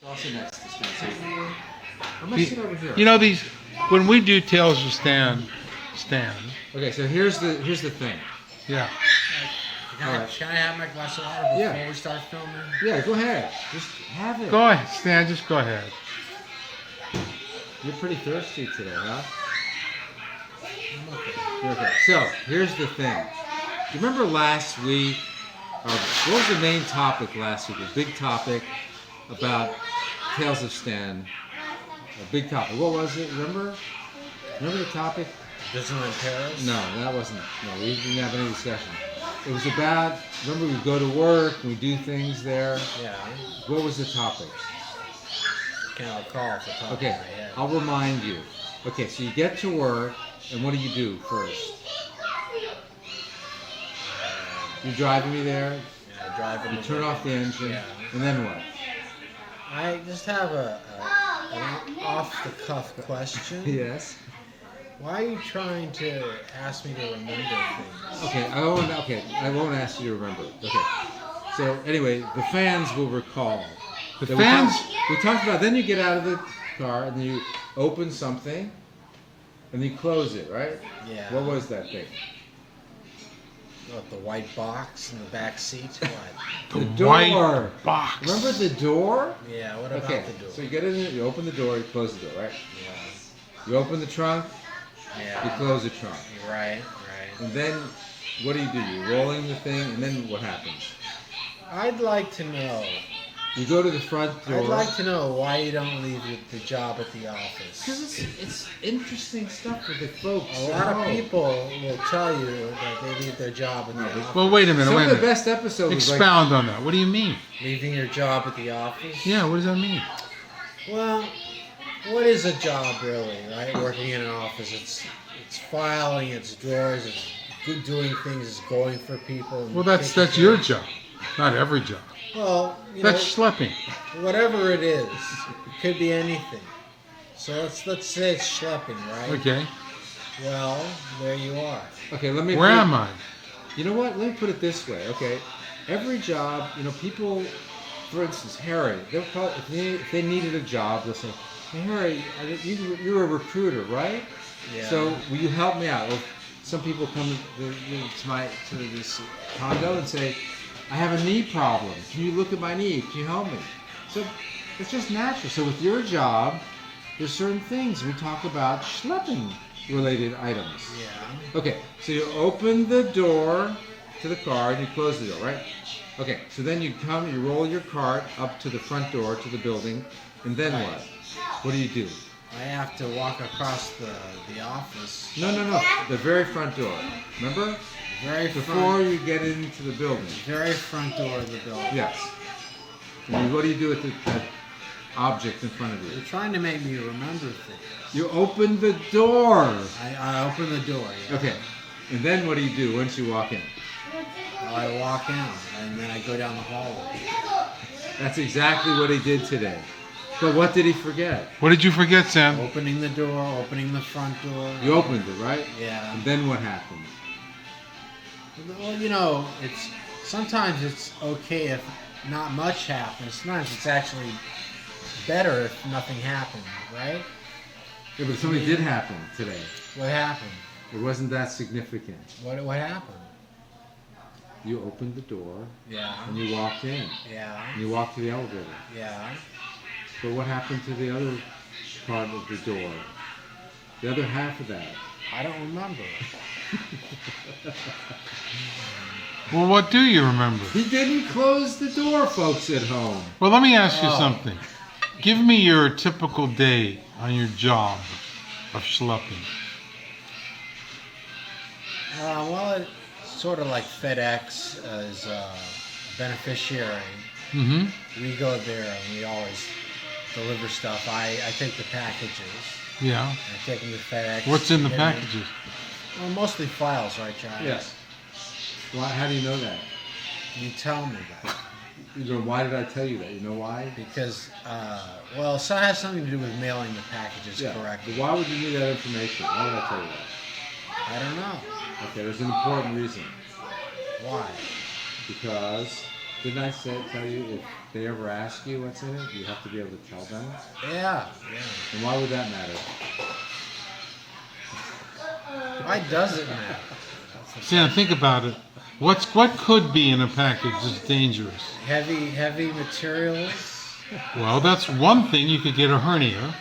Also next to Spencer. I'm gonna sit over here. You know these when we do Tales of Stan. Okay, so here's the thing. Yeah. Can I have my glass of water before we start filming? Yeah, go ahead. Just have it. Go ahead, Stan. Just go ahead. You're pretty thirsty today, huh? I'm okay. You're okay. So here's the thing. Do you remember last week? What was the main topic last week? A big topic about Tales of Stan. A big topic. What was it? Remember? Remember the topic? Disneyland Paris? No, that wasn't. No, we didn't have any discussion. It was about. Remember, we go to work, we do things there. Yeah. What was the topic? Can't recall off the top of my Okay, head. I'll remind you. Okay, so you get to work, and what do first? You're driving me there. Yeah, driving. You turn off the engine, Yeah. and then what? I just have an off-the-cuff question. Yes. Why are you trying to ask me to remember things? Okay, I won't ask you to remember. Okay. So anyway, the fans will recall. The that fans. We talked about. Then you get out of the car and then you open something, and you close it, right? Yeah. What was that thing? What, the white box in the back seat? What? The The door. white box. Remember the door? Yeah, what about Okay. the door? So you get in there, you open the door, you close the door, right? Yeah. You open the trunk, you Yeah. close the trunk, Right. and then what do? You're rolling the thing, and then what happens? I'd like to know. You go to the front door. I'd like to know why you don't leave the job at the office. Because it's interesting stuff for the folks. A lot of people will tell you that they leave their job at the office. Well, wait a minute. Some Wait of a the minute. best episodes was like, Expound on that. What do you mean? Leaving your job at the office? Yeah. What does that mean? Well, what is a job really, right? Working in an office. It's filing, it's drawers, it's doing things, it's going for people. and Well, that's taking your care- job, not every job. Well, you That's know, schlepping. whatever it is, it could be anything. So let's say it's schlepping, right? Okay. Well, there you are. okay, let me. Where am I? You know what? Let me put it this way. Okay, every job, people. For instance, Harry. They'll probably if they needed a job, they'll say, "Hey, Harry, you're a recruiter, right? Yeah. So will you help me out?" Well, some people come to this condo and say, I have a knee problem. Can you look at my knee? Can you help me? So it's just natural. So with your job, there's certain things we talk about schlepping related items. Yeah. Okay, so you open the door to the car and you close the door, right? Okay, so then you roll your cart up to the front door to the building, and then what? What do? I have to walk across the office. No, the very front door. Remember? Very Before front, you get into the building. very front door of the building. Yes. And what do you do with that object in front of you? You're trying to make me remember things. You open the door. I open the door. Yeah. Okay. And then what do you do once you walk in? I walk in and then I go down the hallway. That's exactly what he did today. But what did he forget? What did you forget, Sam? Opening the door, opening the front door. You opened it, right? Yeah. And then what happened? Well, sometimes it's okay if not much happens. Sometimes it's actually better if nothing happened, right? Yeah, but something did happen today. What happened? It wasn't that significant. What happened? You opened the door Yeah. and you walked in. Yeah. And you walked to the elevator. Yeah. But what happened to the other part of the door? The other half of that? I don't remember. Well, what do you remember? He didn't close the door, folks at home. Well, let me ask you Oh. something. Give me your typical day on your job of schlepping. Well, it's sort of like FedEx as a beneficiary. Mm-hmm. We go there and we always deliver stuff. I take the packages. Yeah. I take them to FedEx. What's in the Get 'em- packages? Well, mostly files, right, John? Yes. Why? How do you know that? You tell me that. Why did I tell you that? You know why? Because, well, so it has something to do with mailing the packages But correctly. why would you need that information? Why would I tell you that? I don't know. Okay, there's an important reason. Why? Because Didn't I tell you if they ever ask you what's in it, you have to be able to tell them? Yeah. And why would that matter? Why does it matter? Stan, think about it. What could be in a package that's dangerous? Heavy materials. Well, that's one thing. You could get a hernia.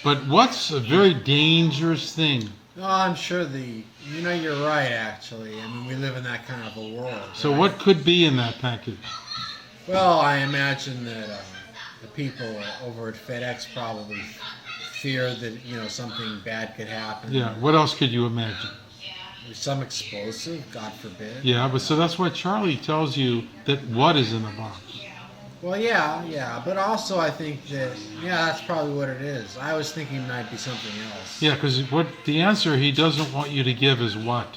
But what's a very dangerous thing? No, I'm sure you're right, actually. I mean, we live in that kind of a world. So right? what could be in that package? Well, I imagine that the people over at FedEx probably fear that, something bad could happen. Yeah, what else could you imagine? Some explosive, God forbid. Yeah, but so that's why Charlie tells you that what is in the box. Well, yeah, but also I think that, that's probably what it is. I was thinking it might be something else. Yeah, because what the answer he doesn't want you to give is what?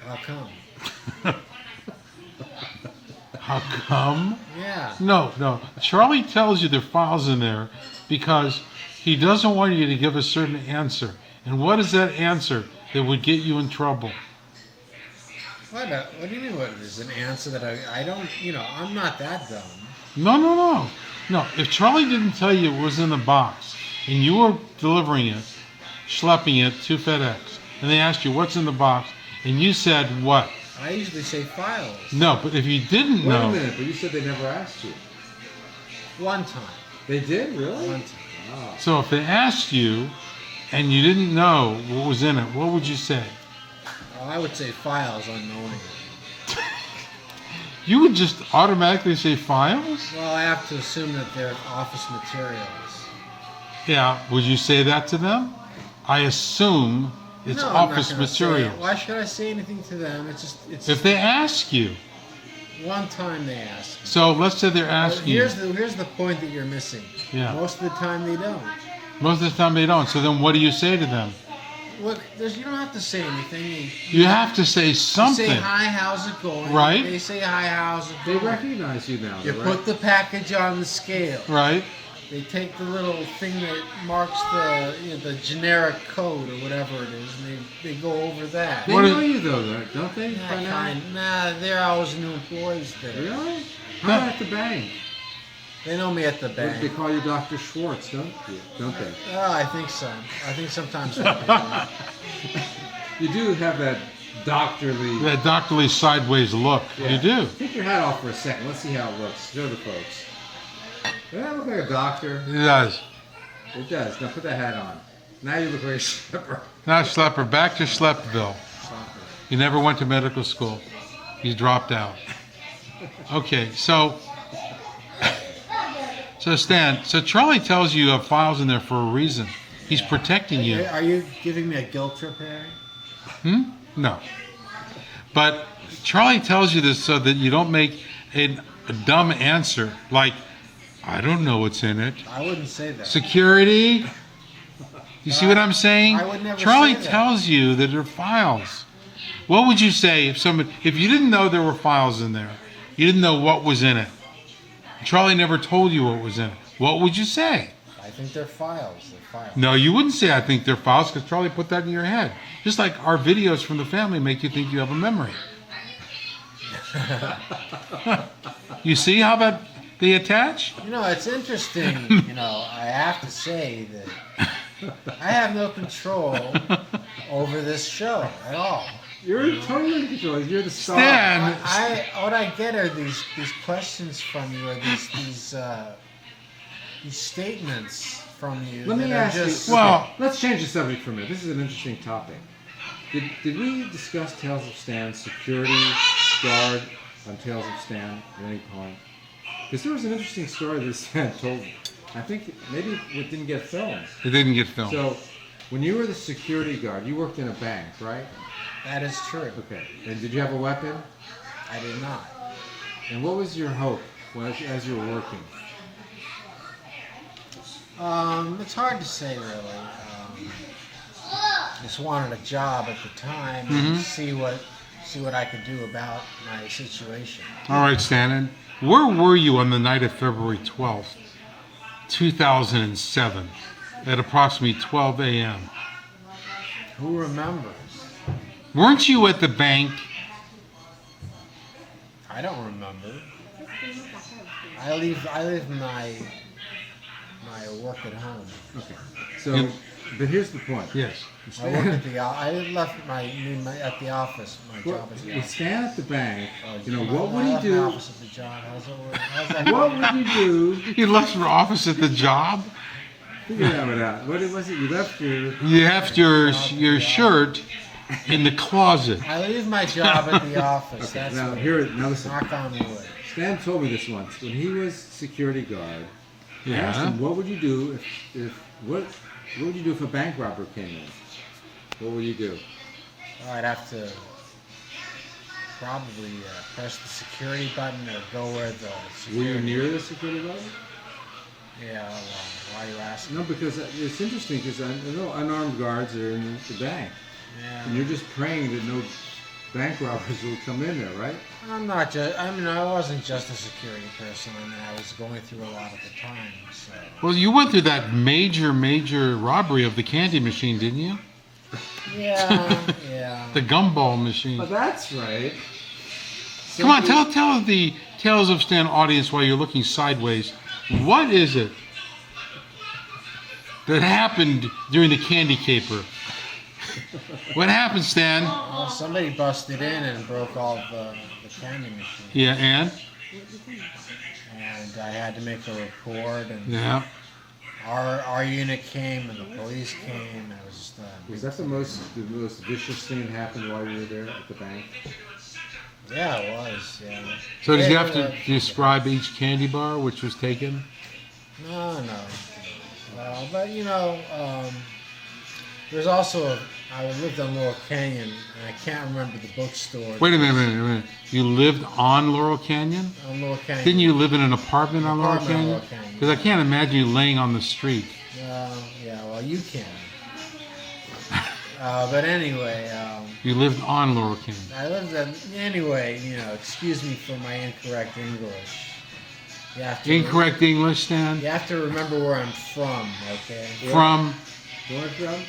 How come? How come? Yeah. No. Charlie tells you there are files in there because he doesn't want you to give a certain answer. And what is that answer that would get you in trouble? What do you mean? What is an answer that I don't? I'm not that dumb. No. If Charlie didn't tell you it was in the box and you were delivering it, schlepping it to FedEx, and they asked you what's in the box, and you said what? I usually say files. No, but if you didn't Wait know, a minute, but you said they never asked you. One time. They did, really? One time. Oh. so if they asked you and you didn't know what was in it, what would you say? Well, I would say files unknowingly. You would just automatically say files? Well, I have to assume that they're office materials. Yeah. Would you say that to them? I assume it's No, I'm not office gonna say it. materials. Why should I say anything to them? It's If they ask you, one time they ask. so let's say they're asking you. Here's the point that you're missing. Yeah. Most of the time they don't. Most of the time they don't. So then what do you say to them? Look, you don't have to say anything. You have to say You something. say hi, how's it going? Right. They say hi, how's it They going? recognize you now, You right? put the package on the scale. Right? They take the little thing that marks the generic code or whatever it is, and they go over that. They What know is- you though, don't they? By now? Nah, they're always new employees there. Really? How about at the bank? They know me at the They bank. call you Dr. Schwartz, don't they? Oh, I think so. I think sometimes they do. You do have that doctorly. That doctorly sideways look. Yeah. You do. Take your hat off for a second. Let's see how it looks. Show the folks. Doesn't that look like a doctor? It does. It does. Now put that hat on. Now you look like a stripper. Now Schlepper, back to Schleppville. You never went to medical school. You dropped out. Okay, so Stan, so Charlie tells you have files in there for a reason. He's protecting you. Are you giving me a guilt trip, Harry? No. But Charlie tells you this so that you don't make a dumb answer like, I don't know what's in it. I wouldn't say that. Security? You see what I'm saying? I would never Charlie say that. tells you that there are files. What would you say if you didn't know there were files in there, you didn't know what was in it, Charlie never told you what was in it, what would you say? I think they're files. They're files. No, you wouldn't say I think they're files because Charlie put that in your head. Just like our videos from the family make you think you have a memory. You see how they attach? It's interesting. I have to say that I have no control over this show at all. You're totally in control. You're the star. Stan, What I get are these questions from you, or these statements from you. Let me that are ask just, you. Well- Okay, let's change the subject for a minute. This is an interesting topic. Did we discuss Tales of Stan, security guard on Tales of Stan at any point? Because there was an interesting story that Stan told me. I think maybe it didn't get filmed. it didn't get filmed. So, when you were the security guard, you worked in a bank, right? That is true. Okay. And did you have a weapon? I did not. And what was your hope as you were working? It's hard to say, really. Just wanted a job at the time and see what I could do about my situation. All right, Stan, and where were you on the night of February 12th, 2007, at approximately 12 a.m.? Who remembers? Weren't you at the bank? I don't remember. I leave my work at home. Okay. So, You- but here's the point. Yes. I work at the I left my at the office. My Well, job is the with office. Stan at the bank, you know, I what would he left my do? office at the job. How's that work? How's that What work? would you do? You left your office at the job. Figure that one out. What was it? You left your. You left your shirt in the closet. I leave my job at the office. Okay, That's now what, now listen. knock on wood. Stan told me this once. When he was security guard, I asked Yeah. him, what would you do what would you do if a bank robber came in? What would you do? I'd have to probably press the security button or go where the Were you security. near the security guard? Yeah. Well, why are you asking? No, because it's interesting because I know unarmed guards are in the bank. And Yeah. you're just praying that no bank robbers will come in there, right? I'm not just. I mean, I wasn't just a security person. I mean, I was going through a lot at the time. So. Well, you went through that major robbery of the candy machine, didn't you? Yeah. Yeah. The gumball machine. Oh, that's right. Come on, tell the Tales of Stan audience while you're looking sideways. What is it that happened during the candy caper? What happened, Stan? Well, somebody busted in and broke all the candy machine, Yeah, and and I had to make a report. And yeah. our unit came and the police came. It was just Was that the most vicious thing that happened while you were there at the bank? yeah, it was. Yeah. So did you have to describe each candy bar which was taken? No. But you know, there's also I lived on Laurel Canyon, and I can't remember the bookstore. Wait a minute. You lived on Laurel Canyon? On Laurel Canyon. Didn't you live in an apartment on Laurel Apartment on Canyon? Laurel Canyon. Because I can't imagine you laying on the street. Yeah. Well, you can. But anyway, You lived on Laurel Canyon. I lived in. Anyway, you know, excuse me for my incorrect English. You have to. Incorrect English, Stan? You have to remember where I'm from, okay? From, Where from?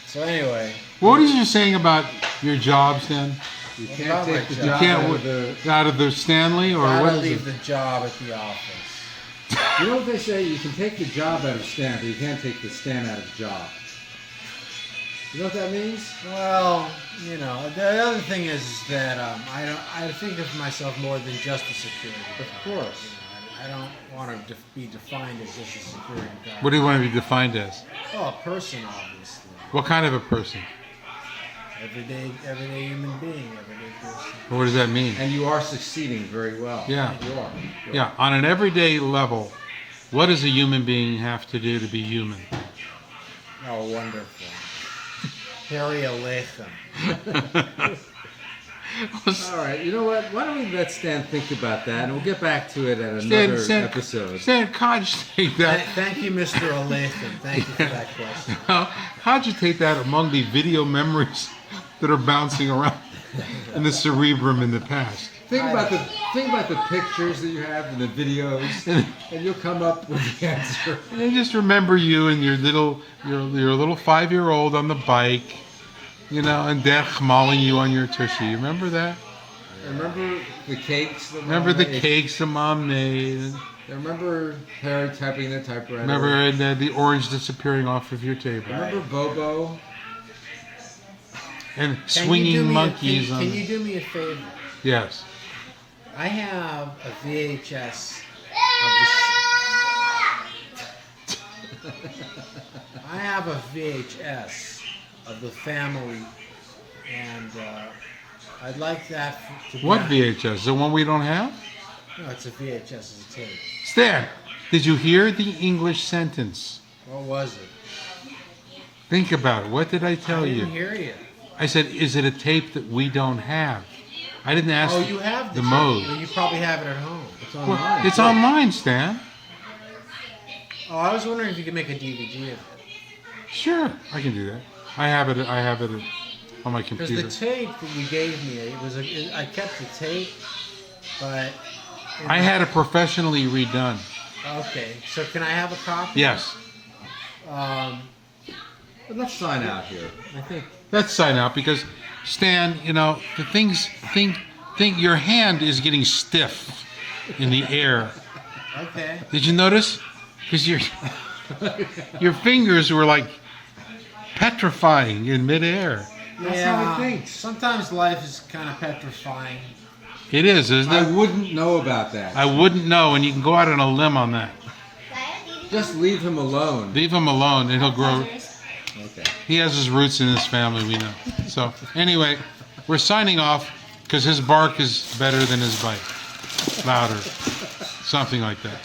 So anyway, what is you saying about your job, Stan? You What can't about take my the job? job Can't out of the. out of the Stanley, or gotta what is leave it? the job at the office. You know what they say? You can take the job out of Stan, but you can't take the Stan out of job. You know what that means? Well, you know, the other thing is that I think of myself more than just a security guard. Of course. You know, I don't want to be defined as just a security guard. What do you want to be defined as? Oh, a person, obviously. What kind of a person? Everyday human being, everyday person. What does that mean? And you are succeeding very well. Yeah. You are. You are. Yeah, on an everyday level, what does a human being have to do to be human? Oh, wonderful. Harry Alechem. All right. You know what? Why don't we let Stan think about that, and we'll get back to it at another episode. Stan, how'd you take that? Thank you, Mr. Alechem. Thank you for that question. How'd you take that among the video memories that are bouncing around in the cerebrum in the past? Think about the pictures that you have and the videos, and you'll come up with the answer. And I just remember you and your little 5-year-old on the bike, you know, and Dad mauling you on your tushy. Remember that? Remember the cakes? That Remember Mom the made? cakes that Mom made? Remember Harry typing the typewriter? Remember the orange disappearing off of your table? Remember Bobo? And Can you swinging do me monkeys can on. you do me a favor? Yes. I have a VHS I have a VHS of the family, and I'd like that to be What on- VHS? The one we don't have? No, it's a VHS. It's a tape. Stan, did you hear the English sentence? What was it? Think about it. What did I tell I you? didn't hear you. I said, is it a tape that we don't have? I didn't ask Oh, you have the tape. mode. Well, you probably have it at home. It's Well, online. it's online, Stan. Oh, I was wondering if you could make a DVD of it. Sure, I can do that. I have it on my Because computer. the tape that you gave me, I kept the tape, but I had it professionally redone. okay. So can I have a copy? Yes. Um, But let's sign out here. I think Let's sign out because Stan, you know, the things think your hand is getting stiff in the air. Okay. Did you notice? Because your fingers were like petrifying in midair. That's how he thinks. Sometimes life is kind of petrifying. It is, isn't I it? wouldn't know about that. I wouldn't know, and you can go out on a limb on that. Just leave him alone. Leave him alone, and he'll grow. Okay. He has his roots in his family, we know. So, anyway, we're signing off because his bark is better than his bite. Louder. Something like that.